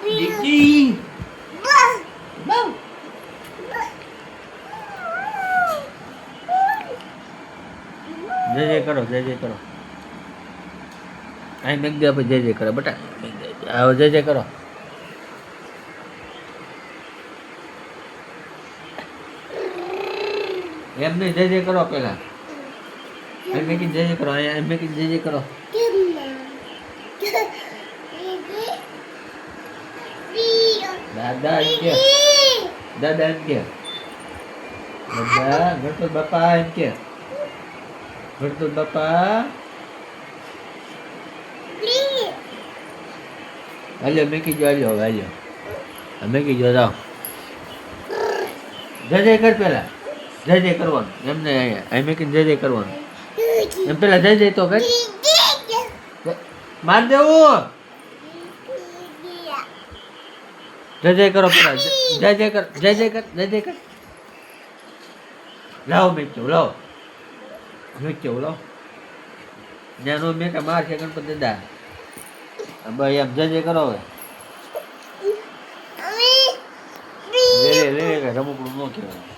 દીદી બહુ જય કરો જય કરો અહીં મેં દે પછી જય કરો બટા આવો જય કરો એમ નહીં જય કરો પેલા અહીં મેં કીધું જય કરો અહીં મેં કીધું જય કરો દાદા એમ કે દાદા એમ કે દાદા ગણપત બાપા એમ કે ગણપત બાપા હાલ્યો મેં કીધું હાલ્યો હવે હાલ્યો મેં કીધું જાઓ જય કર પેલા જય કરવાનું એમને અહીં મેં કીધું જય કરવાનું એમ પેલા જય તો કર માર દેવું જય કરો પેલા જય કર જય કર લાવો મેં કેવું લાવો મેં કેવું લાવો જ્યાંનો મેં કે માર છે ગણપતિ દાદા ભાઈ એમ જય કરો હવે લે રમકડું ન કહેવાય